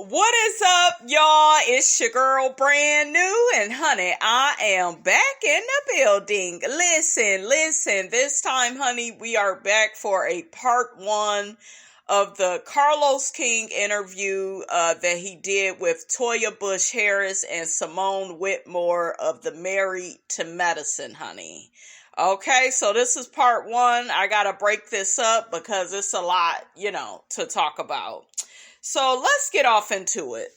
What is up, y'all? It's your girl, Brand New, and honey, I am back in the building. Listen. This time, honey, we are back for a part one of the Carlos King interview that he did with Toya Bush Harris and Simone Whitmore of the Married to Medicine, honey. Okay, so this is part one. I gotta break this up because it's a lot, to talk about. So let's get off into it.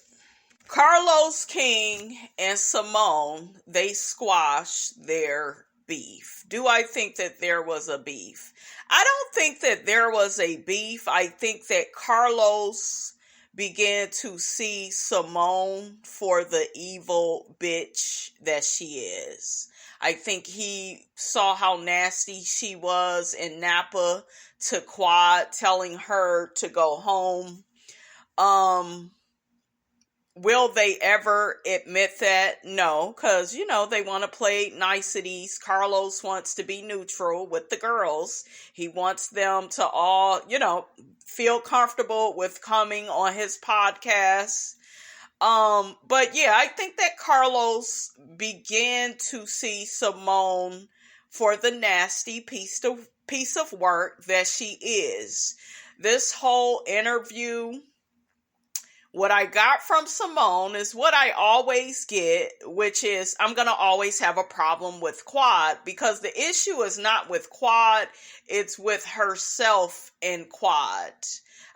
Carlos King and Simone, they squashed their beef. Do I think that there was a beef? I don't think that there was a beef. I think that Carlos began to see Simone for the evil bitch that she is. I think he saw how nasty she was in Napa to Quad, telling her to go home. Will they ever admit that? No, because, they want to play niceties. Carlos wants to be neutral with the girls. He wants them to all, feel comfortable with coming on his podcast. But yeah, I think that Carlos began to see Simone for the nasty piece of work that she is. This whole interview, what I got from Simone is what I always get, which is I'm going to always have a problem with Quad because the issue is not with Quad, it's with herself and Quad.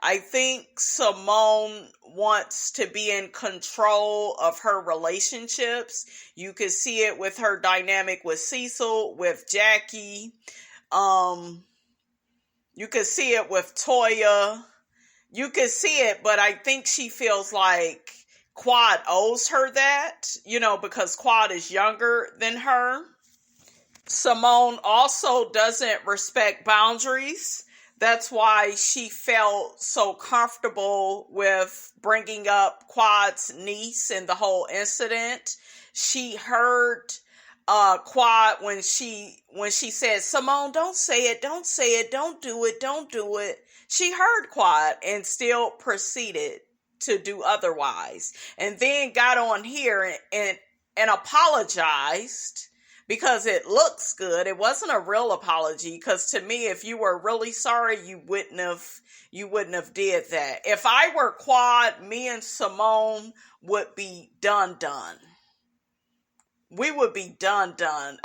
I think Simone wants to be in control of her relationships. You can see it with her dynamic with Cecil, with Jackie. You can see it with Toya. You can see it, but I think she feels like Quad owes her that, because Quad is younger than her. Simone also doesn't respect boundaries. That's why she felt so comfortable with bringing up Quad's niece and the whole incident. She heard Quad when she said, Simone, don't say it, don't do it. She heard Quad and still proceeded to do otherwise. And then got on here and apologized because it looks good. It wasn't a real apology because to me, if you were really sorry, you wouldn't have did that. If I were Quad, me and Simone would be done. We would be done.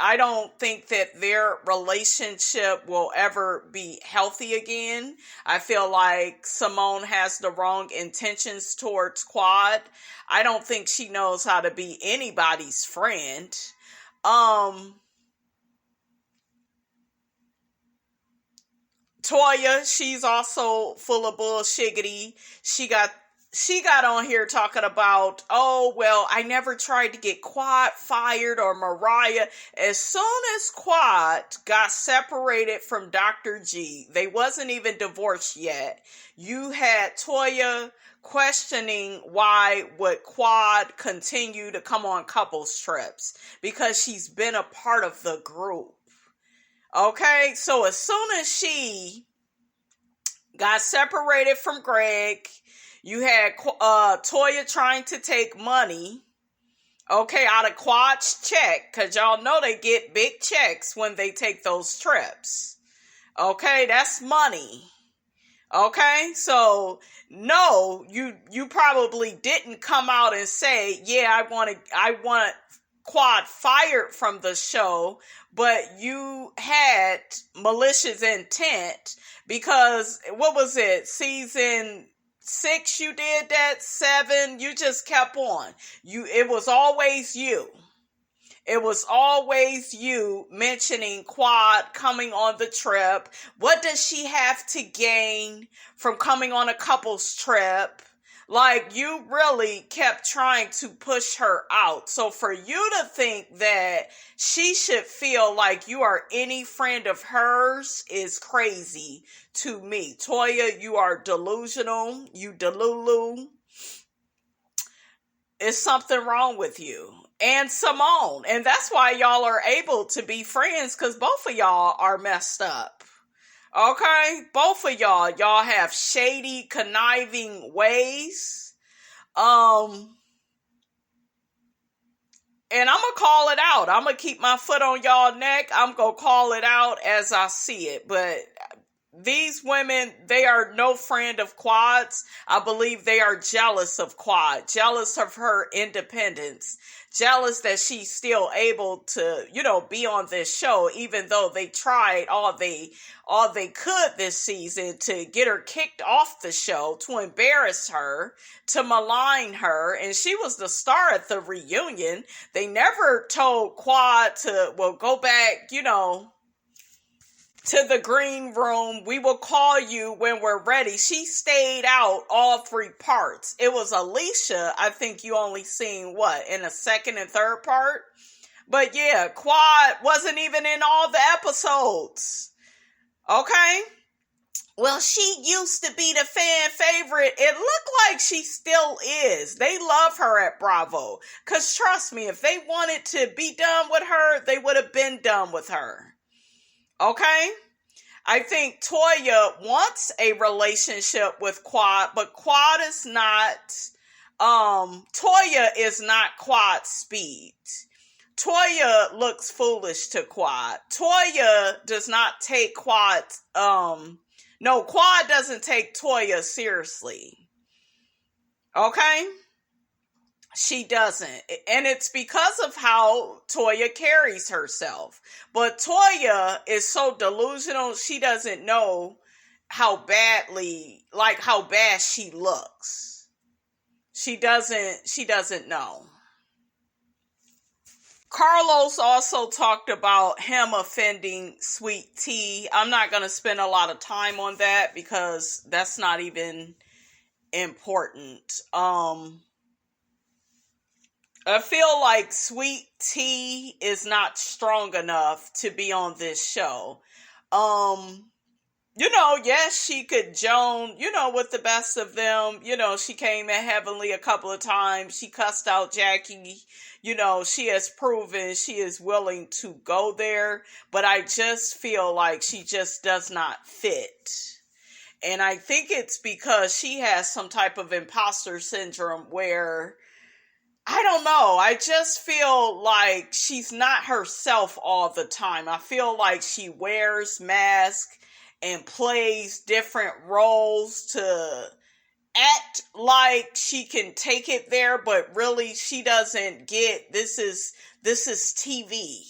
I don't think that their relationship will ever be healthy again. I feel like Simone has the wrong intentions towards Quad. I don't think she knows how to be anybody's friend. Toya, she's also full of bullshiggity. She got on here talking about, oh, well, I never tried to get Quad fired or Mariah. As soon as Quad got separated from Dr. G, they wasn't even divorced yet. You had Toya questioning why would Quad continue to come on couples trips because she's been a part of the group. Okay, so as soon as she got separated from Greg, you had Toya trying to take money, out of Quad's check, because y'all know they get big checks when they take those trips. Okay, that's money. Okay, so no, you probably didn't come out and say, yeah, I want Quad fired from the show, but you had malicious intent because, what was it, season 6 you did that, 7, you just kept on. It was always you. It was always you mentioning Quad coming on the trip. What does she have to gain from coming on a couple's trip? Like, you really kept trying to push her out. So for you to think that she should feel like you are any friend of hers is crazy to me. Toya, you are delusional. You delulu. It's something wrong with you. And Simone. And that's why y'all are able to be friends, because both of y'all are messed up. Okay? Both of y'all have shady, conniving ways. Um, and I'm gonna call it out. I'm gonna keep my foot on y'all neck. I'm gonna call it out as I see it. But these women, they are no friend of Quad's. I believe they are jealous of Quad, jealous of her independence, jealous that she's still able to, be on this show, even though they tried all they could this season to get her kicked off the show, to embarrass her, to malign her, and she was the star at the reunion. They never told Quad to, well, go back, to the green room. We will call you when we're ready. She stayed out all 3 parts. It was Alicia. I think you only seen in the second and third part. But yeah, Quad wasn't even in all the episodes. Okay? Well, she used to be the fan favorite. It looked like she still is. They love her at Bravo. Because trust me, if they wanted to be done with her, they would have been done with her. Okay? I think Toya wants a relationship with Quad, but Quad is not, Toya is not Quad's speed. Toya looks foolish to Quad. Toya does not take Quad, Quad doesn't take Toya seriously. Okay? She doesn't. And it's because of how Toya carries herself. But Toya is so delusional, she doesn't know how bad she looks. She doesn't know. Carlos also talked about him offending Sweet Tea. I'm not going to spend a lot of time on that because that's not even important. I feel like Sweet Tea is not strong enough to be on this show. Yes, she could Joan, with the best of them. She came in Heavenly a couple of times. She cussed out Jackie. She has proven she is willing to go there. But I just feel like she just does not fit. And I think it's because she has some type of imposter syndrome where, I don't know. I just feel like she's not herself all the time. I feel like she wears masks and plays different roles to act like she can take it there, but really she doesn't get this is TV.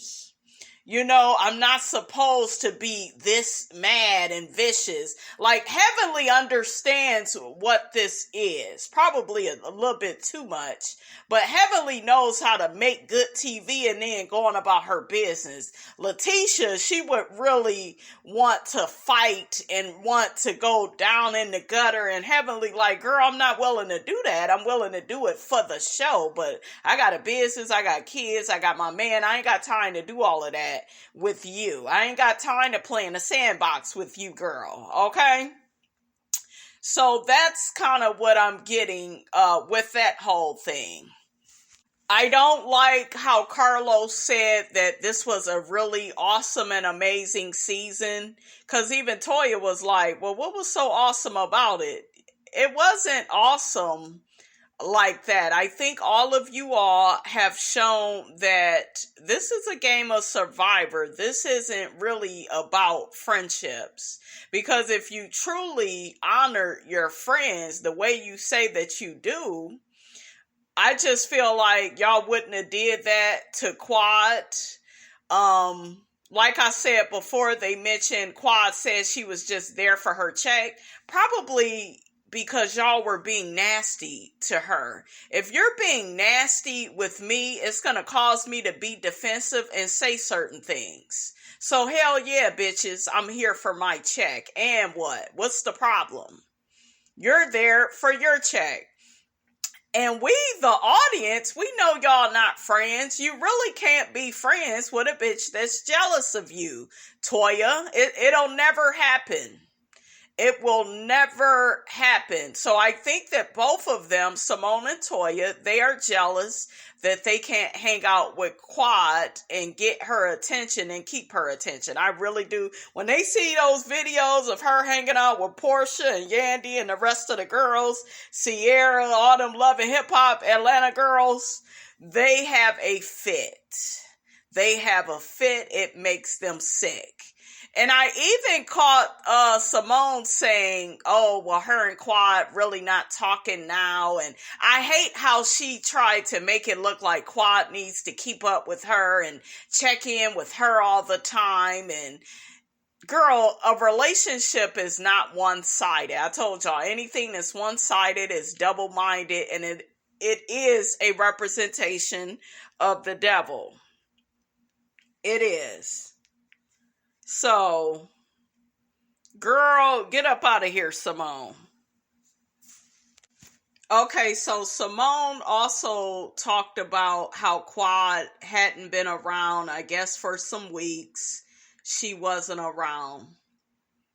I'm not supposed to be this mad and vicious. Like, Heavenly understands what this is. Probably a little bit too much. But Heavenly knows how to make good TV and then go on about her business. Letitia, she would really want to fight and want to go down in the gutter. And Heavenly like, girl, I'm not willing to do that. I'm willing to do it for the show. But I got a business. I got kids. I got my man. I ain't got time to do all of that with you. I ain't got time to play in a sandbox with you, girl. Okay? So that's kind of what I'm getting with that whole thing. I don't like how Carlos said that this was a really awesome and amazing season. Because even Toya was like, well, what was so awesome about it? It wasn't awesome like that. I think all of you all have shown that this is a game of Survivor. This isn't really about friendships. Because if you truly honor your friends the way you say that you do, I just feel like y'all wouldn't have did that to Quad. Like I said before, they mentioned Quad said she was just there for her check. Probably because y'all were being nasty to her. If you're being nasty with me, it's going to cause me to be defensive and say certain things. So hell yeah, bitches, I'm here for my check. And what? What's the problem? You're there for your check. And we, the audience, we know y'all not friends. You really can't be friends with a bitch that's jealous of you, Toya. It'll never happen. It will never happen. So I think that both of them, Simone and Toya, they are jealous that they can't hang out with Quad and get her attention and keep her attention. I really do. When they see those videos of her hanging out with Portia and Yandy and the rest of the girls, Sierra, all them Love and Hip Hop Atlanta girls, they have a fit. They have a fit. It makes them sick. And I even caught Simone saying, oh, well, her and Quad really not talking now. And I hate how she tried to make it look like Quad needs to keep up with her and check in with her all the time. And girl, a relationship is not one-sided. I told y'all, anything that's one-sided is double-minded, and it is a representation of the devil. It is. So, girl, get up out of here, Simone. Okay, so Simone also talked about how Quad hadn't been around, I guess, for some weeks. She wasn't around.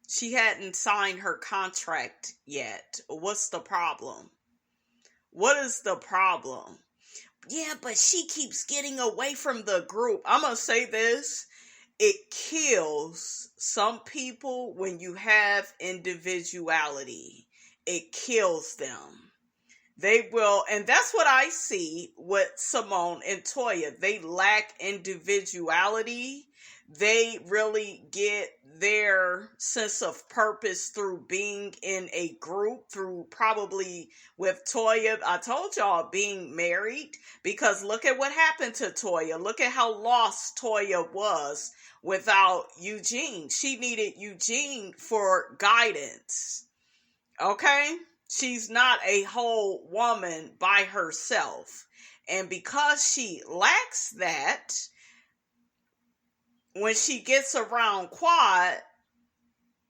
She hadn't signed her contract yet. What's the problem? What is the problem? Yeah, but she keeps getting away from the group. I'm going to say this. It kills some people when you have individuality. It kills them. They will, and that's what I see with Simone and Toya. They lack individuality. They really get their sense of purpose through being in a group, through probably with Toya. I told y'all being married, because look at what happened to Toya. Look at how lost Toya was without Eugene. She needed Eugene for guidance. Okay? She's not a whole woman by herself. And because she lacks that, when she gets around Quad,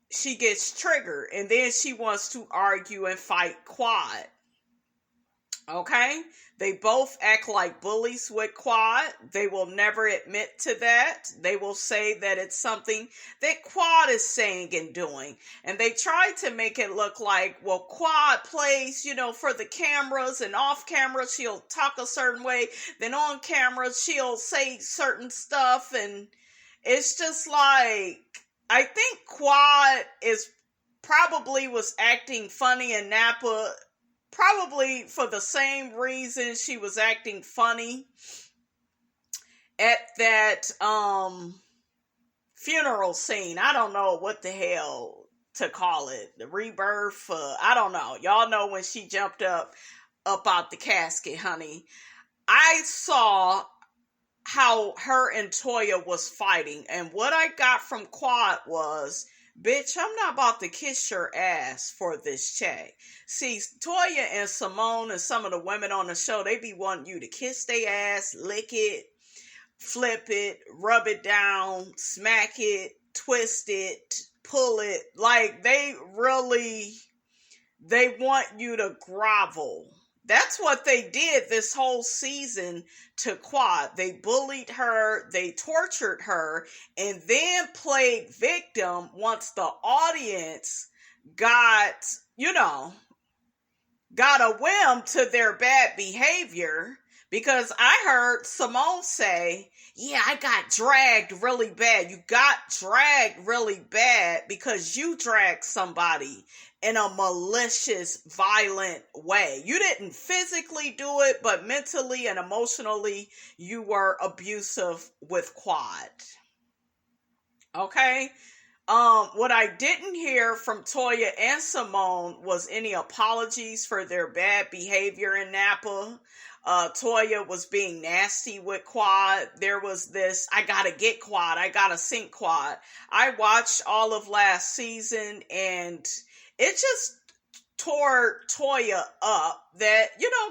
she gets triggered. And then she wants to argue and fight Quad. Okay? They both act like bullies with Quad. They will never admit to that. They will say that it's something that Quad is saying and doing. And they try to make it look like, well, Quad plays, for the cameras, and off camera she'll talk a certain way. Then on camera she'll say certain stuff. And it's just like, I think Quad probably was acting funny in Napa, probably for the same reason she was acting funny at that funeral scene. I don't know what the hell to call it. The rebirth. I don't know. Y'all know when she jumped up out the casket, honey. I saw how her and Toya was fighting. And what I got from Quad was, bitch, I'm not about to kiss your ass for this check. See, Toya and Simone and some of the women on the show, they be wanting you to kiss their ass, lick it, flip it, rub it down, smack it, twist it, pull it. Like, they want you to grovel. That's what they did this whole season to Quad. They bullied her, they tortured her, and then played victim once the audience got a whim to their bad behavior. Because I heard Simone say, yeah, I got dragged really bad. You got dragged really bad because you dragged somebody in a malicious, violent way. You didn't physically do it, but mentally and emotionally, you were abusive with Quad. Okay? What I didn't hear from Toya and Simone was any apologies for their bad behavior in Napa. Toya was being nasty with Quad. There was this, I gotta get Quad, I gotta sink Quad. I watched all of last season, and it just tore Toya up that,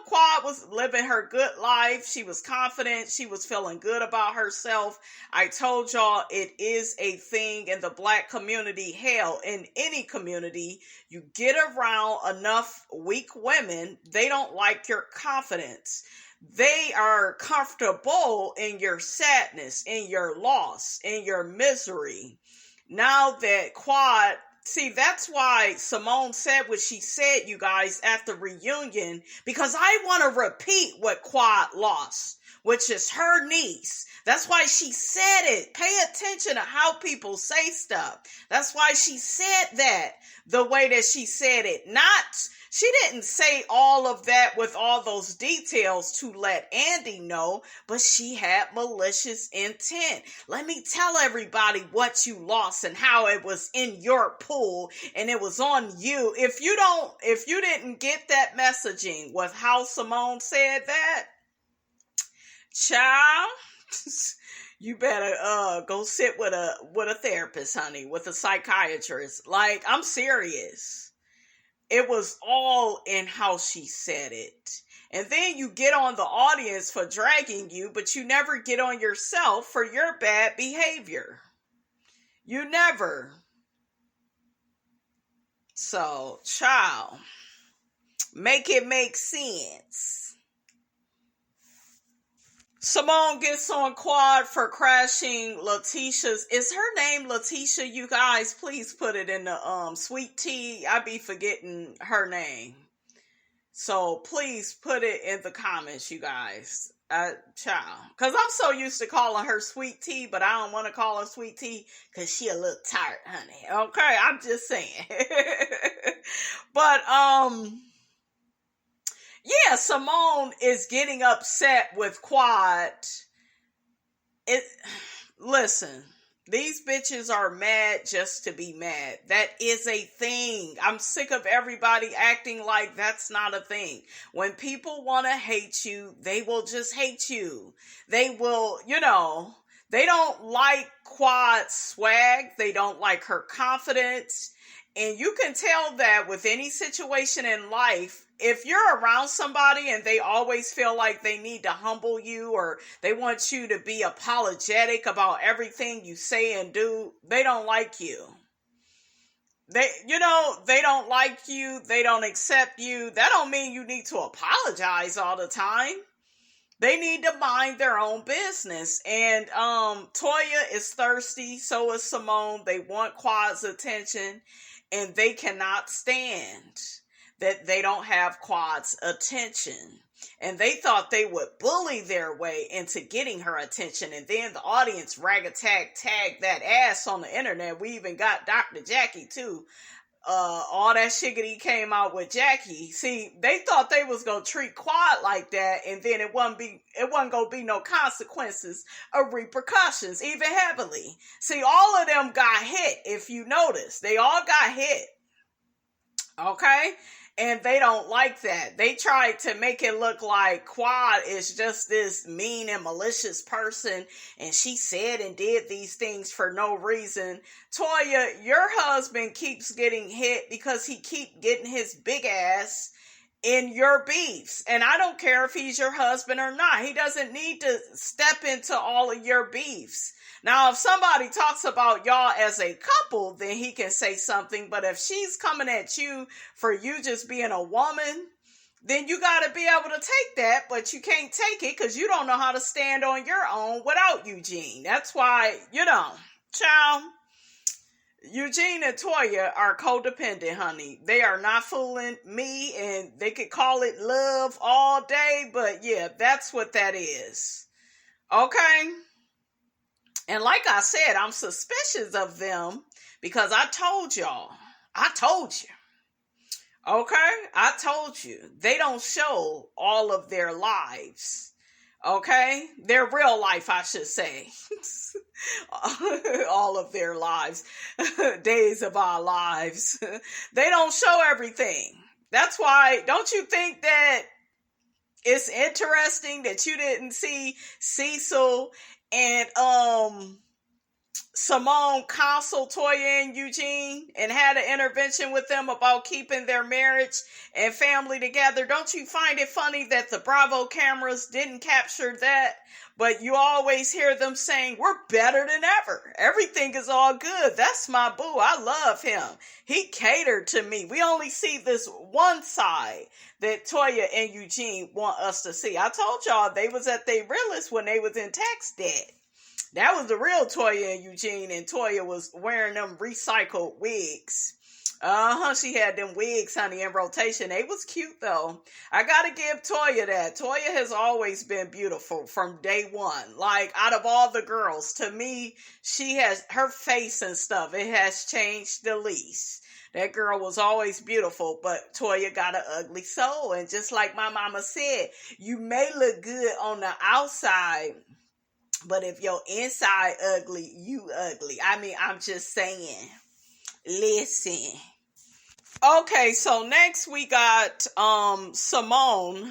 Quad was living her good life. She was confident. She was feeling good about herself. I told y'all it is a thing in the Black community. Hell, in any community, you get around enough weak women, they don't like your confidence. They are comfortable in your sadness, in your loss, in your misery. Now that Quad See, that's why Simone said what she said, you guys, at the reunion, because I want to repeat what Quad lost, which is her niece. That's why she said it. Pay attention to how people say stuff. That's why she said that the way that she said it. She didn't say all of that with all those details to let Andy know, but she had malicious intent. Let me tell everybody what you lost and how it was in your pool and it was on you. If you didn't get that messaging with how Simone said that, child, you better go sit with a therapist, honey, with a psychiatrist. Like, I'm serious. It was all in how she said it. And then you get on the audience for dragging you, but you never get on yourself for your bad behavior. You never. So, child, make it make sense. Simone gets on Quad for crashing Letitia's. Is her name Letitia, you guys? Please put it in the sweet tea. I be forgetting her name. So please put it in the comments, you guys. Child. Because I'm so used to calling her sweet tea, but I don't want to call her sweet tea because she a little tart, honey. Okay, I'm just saying. But, yeah, Simone is getting upset with Quad. Listen, these bitches are mad just to be mad. That is a thing. I'm sick of everybody acting like that's not a thing. When people want to hate you, they will just hate you. They will, they don't like Quad's swag. They don't like her confidence. And you can tell that with any situation in life. If you're around somebody and they always feel like they need to humble you or they want you to be apologetic about everything you say and do, they don't like you. They don't like you. They don't accept you. That don't mean you need to apologize all the time. They need to mind their own business. And Toya is thirsty. So is Simone. They want Quad's attention. And they cannot stand that they don't have Quad's attention. And they thought they would bully their way into getting her attention. And then the audience tagged that ass on the internet. We even got Dr. Jackie too. All that shiggity came out with Jackie. See, they thought they was gonna treat Quad like that, and then it wasn't gonna be no consequences or repercussions, even heavily. See, all of them got hit. If you notice, they all got hit. Okay? And they don't like that. They tried to make it look like Quad is just this mean and malicious person, and she said and did these things for no reason. Toya, your husband keeps getting hit because he keep getting his big ass in your beefs. And I don't care if he's your husband or not. He doesn't need to step into all of your beefs. Now, if somebody talks about y'all as a couple, then he can say something. But if she's coming at you for you just being a woman, then you got to be able to take that. But you can't take it because you don't know how to stand on your own without Eugene. That's why, child, Eugene and Toya are codependent, honey. They are not fooling me, and they could call it love all day. But yeah, that's what that is. Okay? And like I said, I'm suspicious of them because I told y'all. I told you. Okay? I told you. They don't show all of their lives. Okay? Their real life, I should say. All of their lives. Days of our lives. They don't show everything. That's why, don't you think that it's interesting that you didn't see Cecil and Simone counsel Toya and Eugene and had an intervention with them about keeping their marriage and family together? Don't you find it funny that the Bravo cameras didn't capture that? But you always hear them saying, we're better than ever. Everything is all good. That's my boo. I love him. He catered to me. We only see this one side that Toya and Eugene want us to see. I told y'all they was at their realest when they was in tax debt. That was the real Toya and Eugene, and Toya was wearing them recycled wigs. She had them wigs, honey, in rotation. They was cute though. I gotta give Toya that. Toya has always been beautiful from day one. Like, out of all the girls, to me, she has her face and stuff. It has changed the least. That girl was always beautiful, but Toya got an ugly soul. And just like my mama said, you may look good on the outside, but if your inside ugly, you ugly. I mean, I'm just saying. Listen. Okay, so next we got Simone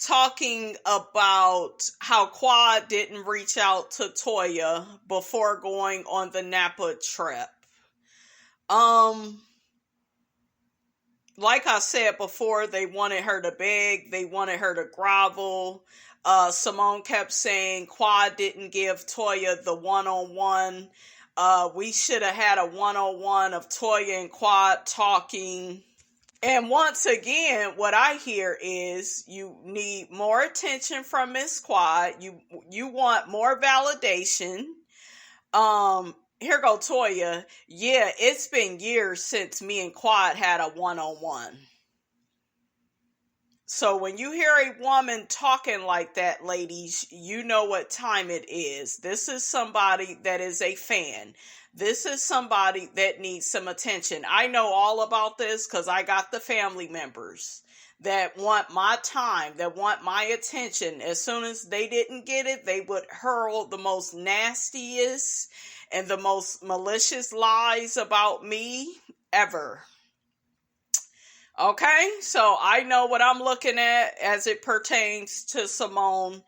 talking about how Quad didn't reach out to Toya before going on the Napa trip. Like I said before, they wanted her to beg, they wanted her to grovel. Simone kept saying Quad didn't give Toya the one-on-one. We should have had a one-on-one of Toya and Quad talking. And once again, what I hear is you need more attention from Miss Quad. You want more validation. Here go Toya. Yeah, it's been years since me and Quad had a one-on-one. So when you hear a woman talking like that, ladies, you know what time it is. This is somebody that is a fan. This is somebody that needs some attention. I know all about this because I got the family members that want my time, that want my attention. As soon as they didn't get it, they would hurl the most nastiest and the most malicious lies about me ever. Okay, so I know what I'm looking at as it pertains to Simone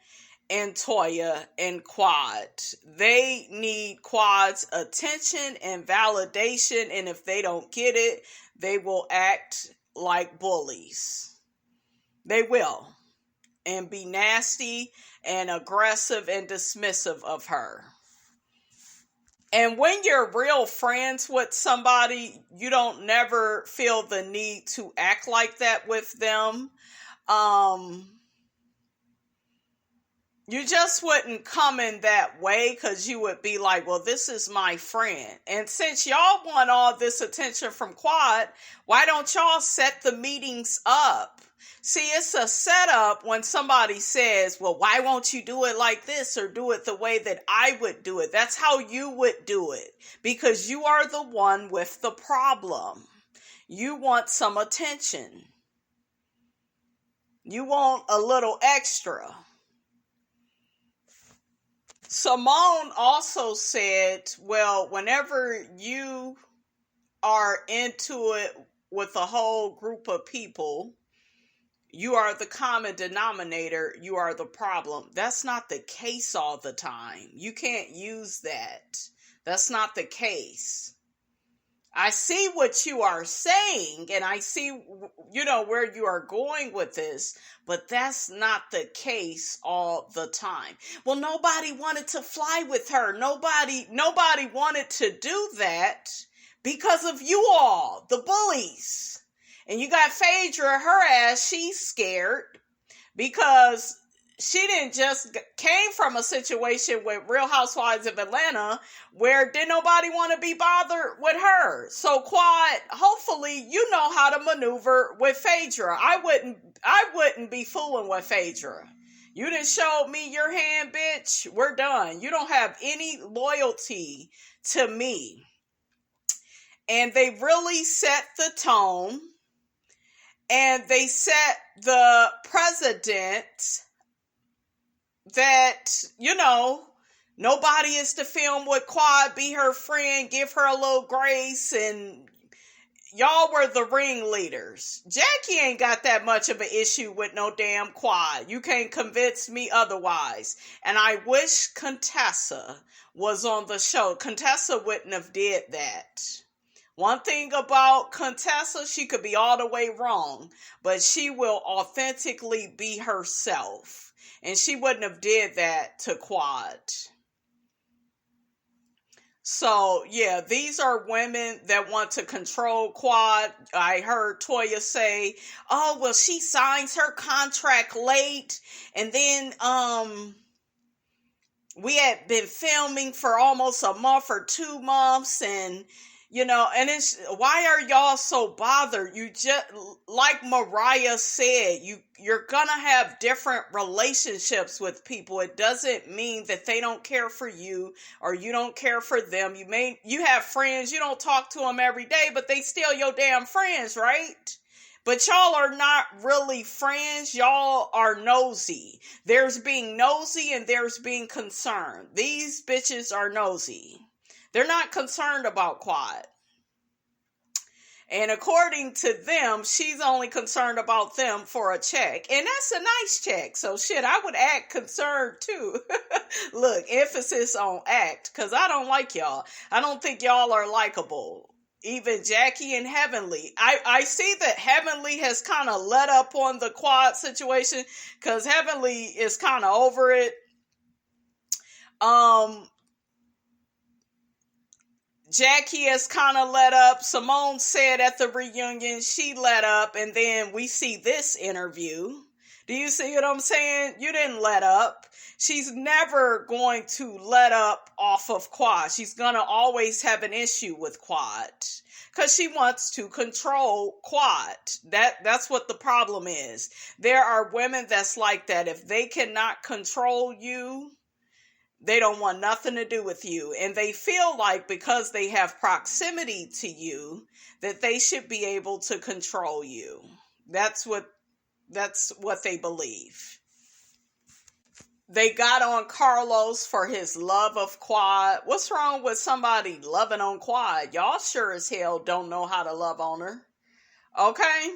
and Toya and Quad. They need Quad's attention and validation, and if they don't get it, they will act like bullies. They will. And be nasty and aggressive and dismissive of her. And when you're real friends with somebody, you don't never feel the need to act like that with them. You just wouldn't come in that way because you would be like, well, this is my friend. And since y'all want all this attention from Quad, why don't y'all set the meetings up? See, it's a setup when somebody says, well, why won't you do it like this or do it the way that I would do it? That's how you would do it because you are the one with the problem. You want some attention. You want a little extra. Simone also said, well, whenever you are into it with a whole group of people, you are the common denominator. You are the problem. That's not the case all the time. You can't use that. That's not the case. I see what you are saying, and I see, where you are going with this, but that's not the case all the time. Well, nobody wanted to fly with her. Nobody wanted to do that because of you all, the bullies. And you got Phaedra, her ass, she's scared because she didn't just came from a situation with Real Housewives of Atlanta where didn't nobody want to be bothered with her. So Quad, hopefully you know how to maneuver with Phaedra. I wouldn't be fooling with Phaedra. You done showed me your hand, bitch. We're done. You don't have any loyalty to me. And they really set the tone. And they set the precedent that, nobody is to film with Quad, be her friend, give her a little grace, and y'all were the ringleaders. Jackie ain't got that much of an issue with no damn Quad. You can't convince me otherwise. And I wish Contessa was on the show. Contessa wouldn't have did that. One thing about Contessa, she could be all the way wrong, but she will authentically be herself. And she wouldn't have did that to Quad. So, yeah, these are women that want to control Quad. I heard Toya say, oh, well, she signs her contract late. And then, we had been filming for almost a month or 2 months, and And it's, why are y'all so bothered? You just, like Mariah said, you're gonna have different relationships with people. It doesn't mean that they don't care for you or you don't care for them. You have friends, you don't talk to them every day, but they still your damn friends, right? But y'all are not really friends. Y'all are nosy. There's being nosy and there's being concerned. These bitches are nosy. They're not concerned about Quad. And according to them, she's only concerned about them for a check. And that's a nice check. So shit, I would act concerned too. Look, emphasis on act. Because I don't like y'all. I don't think y'all are likable. Even Jackie and Heavenly. I see that Heavenly has kind of let up on the Quad situation. Because Heavenly is kind of over it. Jackie has kind of let up. Simone said at the reunion she let up, and then we see this interview. Do you see what I'm saying? You didn't let up. She's never going to let up off of Quad. She's going to always have an issue with Quad because she wants to control Quad. That's what the problem is. There are women that's like that. If they cannot control you, they don't want nothing to do with you. And they feel like because they have proximity to you, that they should be able to control you. That's what they believe. They got on Carlos for his love of Quad. What's wrong with somebody loving on Quad? Y'all sure as hell don't know how to love on her. Okay?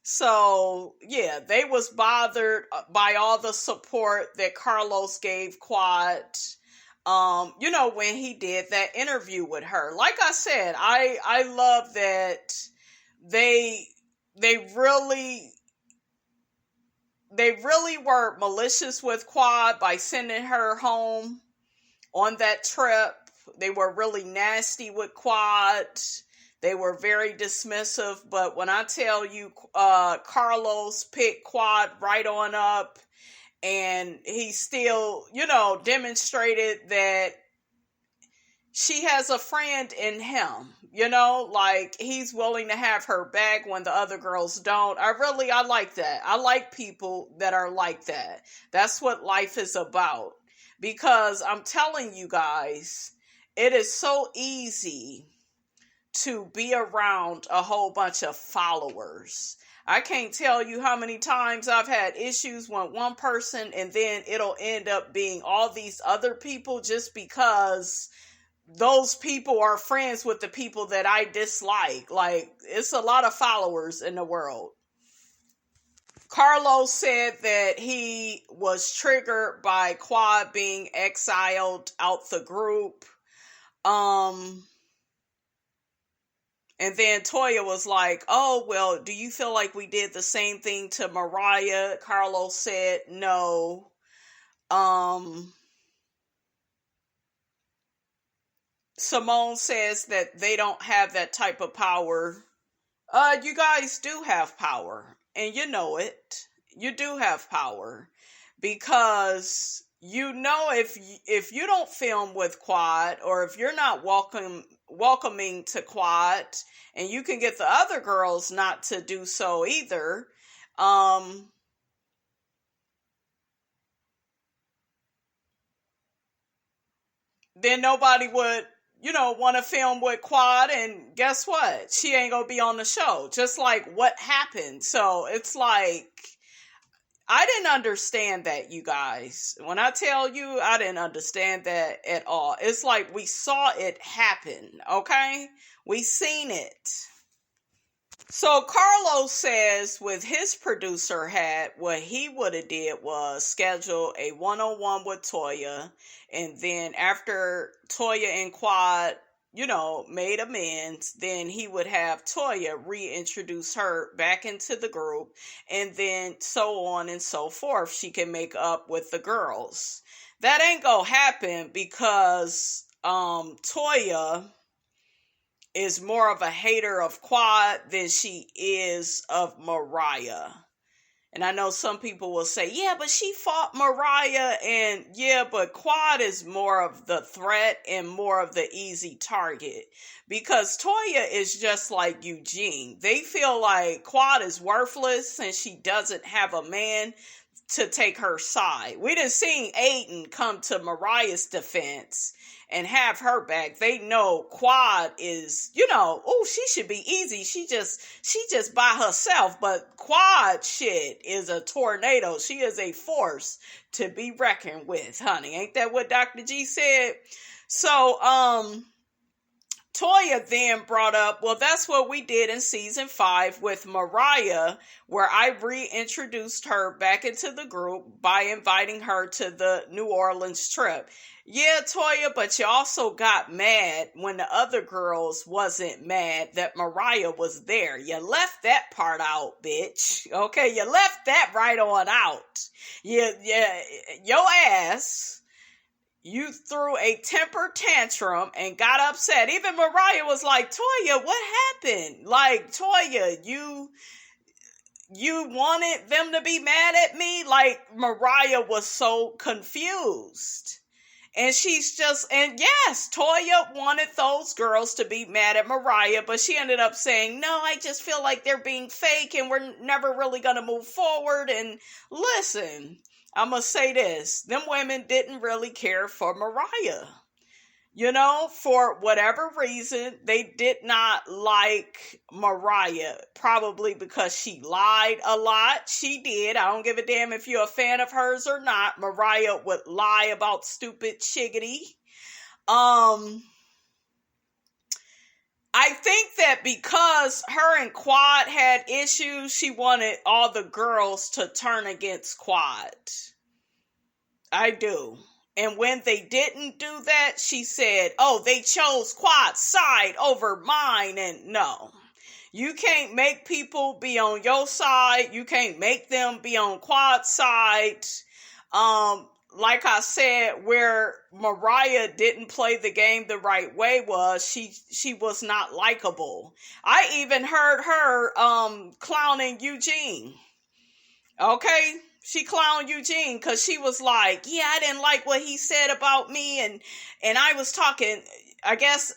So, yeah, they was bothered by all the support that Carlos gave Quad, when he did that interview with her. Like I said, I love that they really were malicious with Quad by sending her home on that trip. They were really nasty with Quad. They were very dismissive, but when I tell you, Carlos picked Quad right on up, and he still, demonstrated that she has a friend in him, like he's willing to have her back when the other girls don't. I like that. I like people that are like that. That's what life is about, because I'm telling you guys, it is so easy to be around a whole bunch of followers. I can't tell you how many times I've had issues with one person and then it'll end up being all these other people just because those people are friends with the people that I dislike. Like, it's a lot of followers in the world. Carlos said that he was triggered by Quad being exiled out the group. And then Toya was like, oh, well, do you feel like we did the same thing to Mariah? Carlos said no. Simone says that they don't have that type of power. You guys do have power, and you know it. You do have power, because if you don't film with Quad, or if you're not welcoming to Quad, and you can get the other girls not to do so either, then nobody would, want to film with Quad, and guess what? She ain't gonna be on the show, just like what happened. So it's like, I didn't understand that, you guys. When I tell you, I didn't understand that at all. It's like we saw it happen, okay? We seen it. So Carlos says with his producer hat, what he would have did was schedule a one-on-one with Toya, and then after Toya and Quad, made amends, then he would have Toya reintroduce her back into the group, and then so on and so forth. She can make up with the girls. That ain't gonna happen because Toya is more of a hater of Quad than she is of Mariah. And I know some people will say, yeah, but she fought Mariah, and yeah, but Quad is more of the threat and more of the easy target. Because Toya is just like Eugene. They feel like Quad is worthless and she doesn't have a man to take her side. We done seen Aiden come to Mariah's defense and have her back. They know Quad is, oh, she should be easy. She just by herself. But Quad shit is a tornado. She is a force to be reckoned with, honey. Ain't that what Dr. G said? So, Toya then brought up, well, that's what we did in season 5 with Mariah, where I reintroduced her back into the group by inviting her to the New Orleans trip. Yeah, Toya, but you also got mad when the other girls wasn't mad that Mariah was there. You left that part out, bitch. Okay, you left that right on out. Yeah, your ass. You threw a temper tantrum and got upset. Even Mariah was like, Toya, what happened? Like, Toya, you wanted them to be mad at me? Like, Mariah was so confused. And and yes, Toya wanted those girls to be mad at Mariah, but she ended up saying, no, I just feel like they're being fake and we're never really going to move forward. And listen, I'm going to say this. Them women didn't really care for Mariah. For whatever reason, they did not like Mariah. Probably because she lied a lot. She did. I don't give a damn if you're a fan of hers or not. Mariah would lie about stupid chiggity. I think that because her and Quad had issues, she wanted all the girls to turn against Quad. I do. And when they didn't do that, she said, oh, they chose Quad's side over mine. And no, you can't make people be on your side. You can't make them be on Quad's side. Like I said, where Mariah didn't play the game the right way was she was not likable. I even heard her clowning Eugene. Okay? She clowned Eugene because she was like, yeah, I didn't like what he said about me. And I was talking, I guess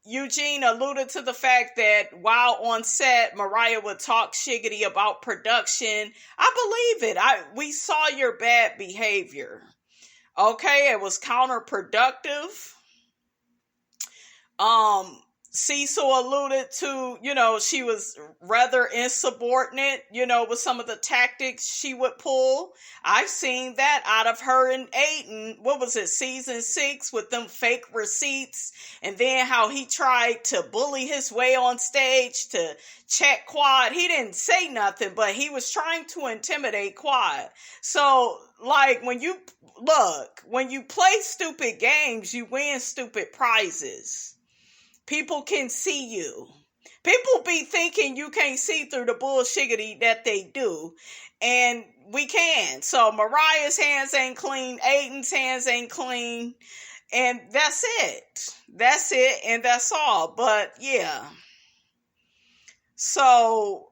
Eugene alluded to the fact that while on set, Mariah would talk shiggity about production. I believe it. We saw your bad behavior. Okay, it was counterproductive. Cecil alluded to, she was rather insubordinate, with some of the tactics she would pull. I've seen that out of her and Aiden. What was it, season 6 with them fake receipts, and then how he tried to bully his way on stage to check Quad. He didn't say nothing, but he was trying to intimidate Quad. So, like, when you play stupid games, you win stupid prizes. People can see you. People be thinking you can't see through the bullshiggity that they do. And we can. So Mariah's hands ain't clean. Aiden's hands ain't clean. And that's it. That's it. And that's all. But yeah. So,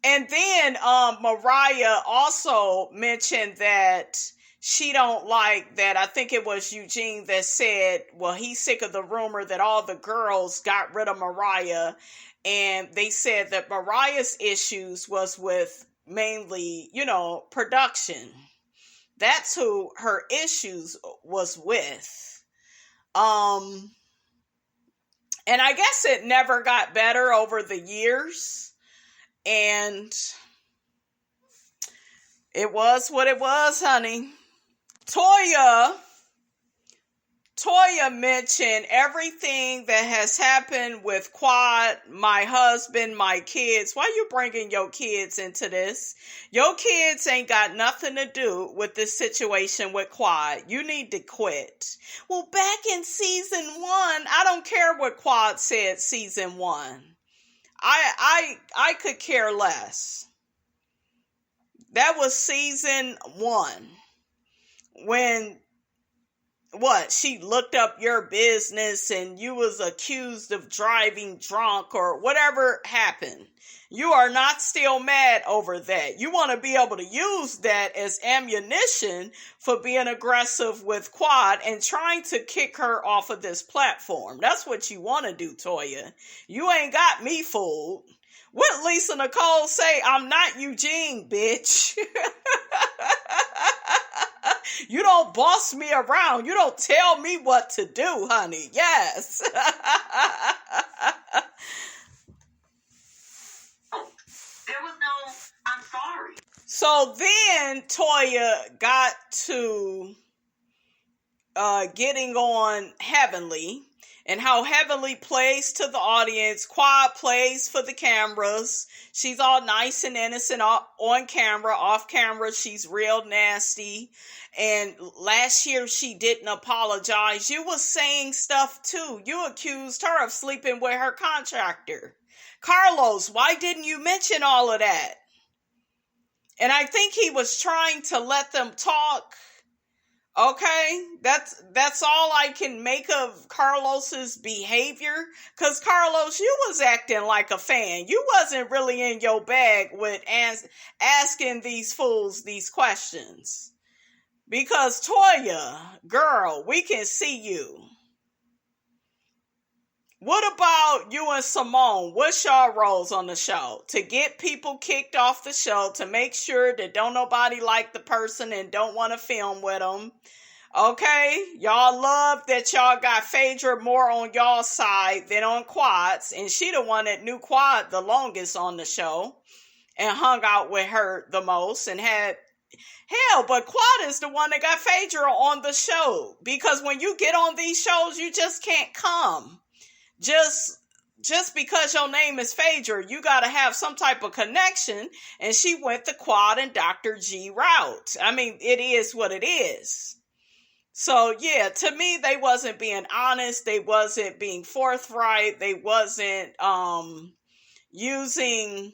and then Mariah also mentioned that she don't like that. I think it was Eugene that said, well, he's sick of the rumor that all the girls got rid of Mariah. And they said that Mariah's issues was with mainly, production. That's who her issues was with. And I guess it never got better over the years. And it was what it was, honey. Toya mentioned everything that has happened with Quad, my husband, my kids. Why you bringing your kids into this? Your kids ain't got nothing to do with this situation with Quad. You need to quit. Well, back in season 1, I don't care what Quad said season 1. I could care less. That was season 1. When what, she looked up your business and you was accused of driving drunk or whatever happened. You are not still mad over that. You want to be able to use that as ammunition for being aggressive with Quad and trying to kick her off of this platform. That's what you want to do, Toya. You ain't got me fooled. What Lisa Nicole say? I'm not Eugene, bitch. You don't boss me around. You don't tell me what to do, honey. Yes. There was no, I'm sorry. So then Toya got to getting on Heavenly and how Heavenly plays to the audience. Quad plays for the cameras. She's all nice and innocent on camera. Off camera, she's real nasty. And last year, she didn't apologize. You was saying stuff, too. You accused her of sleeping with her contractor. Carlos, why didn't you mention all of that? And I think he was trying to let them talk. Okay, that's all I can make of Carlos's behavior. Cause Carlos, you was acting like a fan. You wasn't really in your bag with asking these fools these questions. Because Toya, girl, we can see you. What about you and Simone? What's y'all roles on the show? To get people kicked off the show, to make sure that don't nobody like the person and don't want to film with them. Okay? Y'all love that y'all got Phaedra more on y'all side than on Quad's. And she the one that knew Quad the longest on the show and hung out with her the most and had... Hell, but Quad is the one that got Phaedra on the show. Because when you get on these shows, you just can't come. Just because your name is Phaedra, you got to have some type of connection. And she went the Quad and Dr. G route. I mean, it is what it is. So, yeah, to me, they wasn't being honest. They wasn't being forthright. They wasn't using,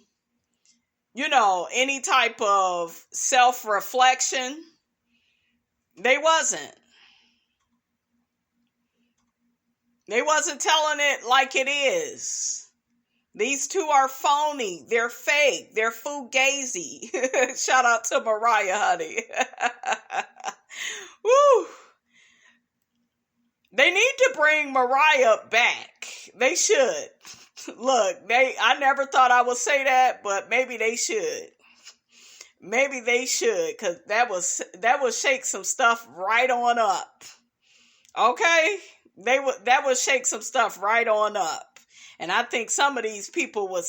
any type of self-reflection. They wasn't. They wasn't telling it like it is. These two are phony. They're fake. They're fugazi. Shout out to Mariah, honey. Woo. They need to bring Mariah back. They should. Look, I never thought I would say that, but maybe they should. Maybe they should, because that would shake some stuff right on up. Okay? That would shake some stuff right on up. And I think some of these people would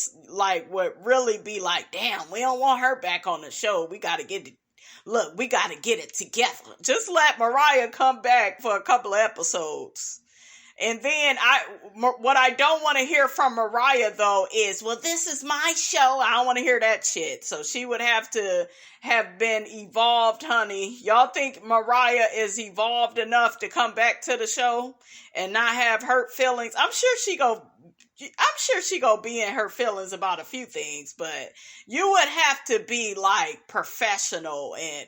really be like, damn, we don't want her back on the show. We got to get it together. Just let Mariah come back for a couple of episodes. And then what I don't want to hear from Mariah, though, is, well, this is my show. I don't want to hear that shit. So she would have to have been evolved, honey. Y'all think Mariah is evolved enough to come back to the show and not have hurt feelings? I'm sure she go be in her feelings about a few things, but you would have to be like professional and,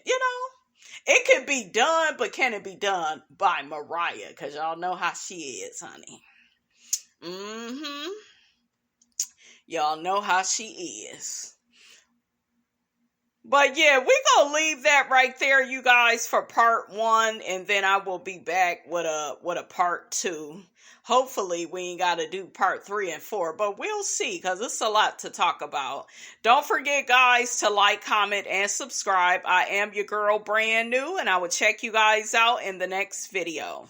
it could be done, but can it be done by Mariah? Because y'all know how she is, honey. Y'all know how she is. But yeah, we gonna leave that right there, you guys, for part 1, and then I will be back with a part 2. Hopefully we ain't got to do part 3 and 4, but we'll see, because it's a lot to talk about. Don't forget, guys, to like, comment, and subscribe. I am your girl, Brand New, and I will check you guys out in the next video.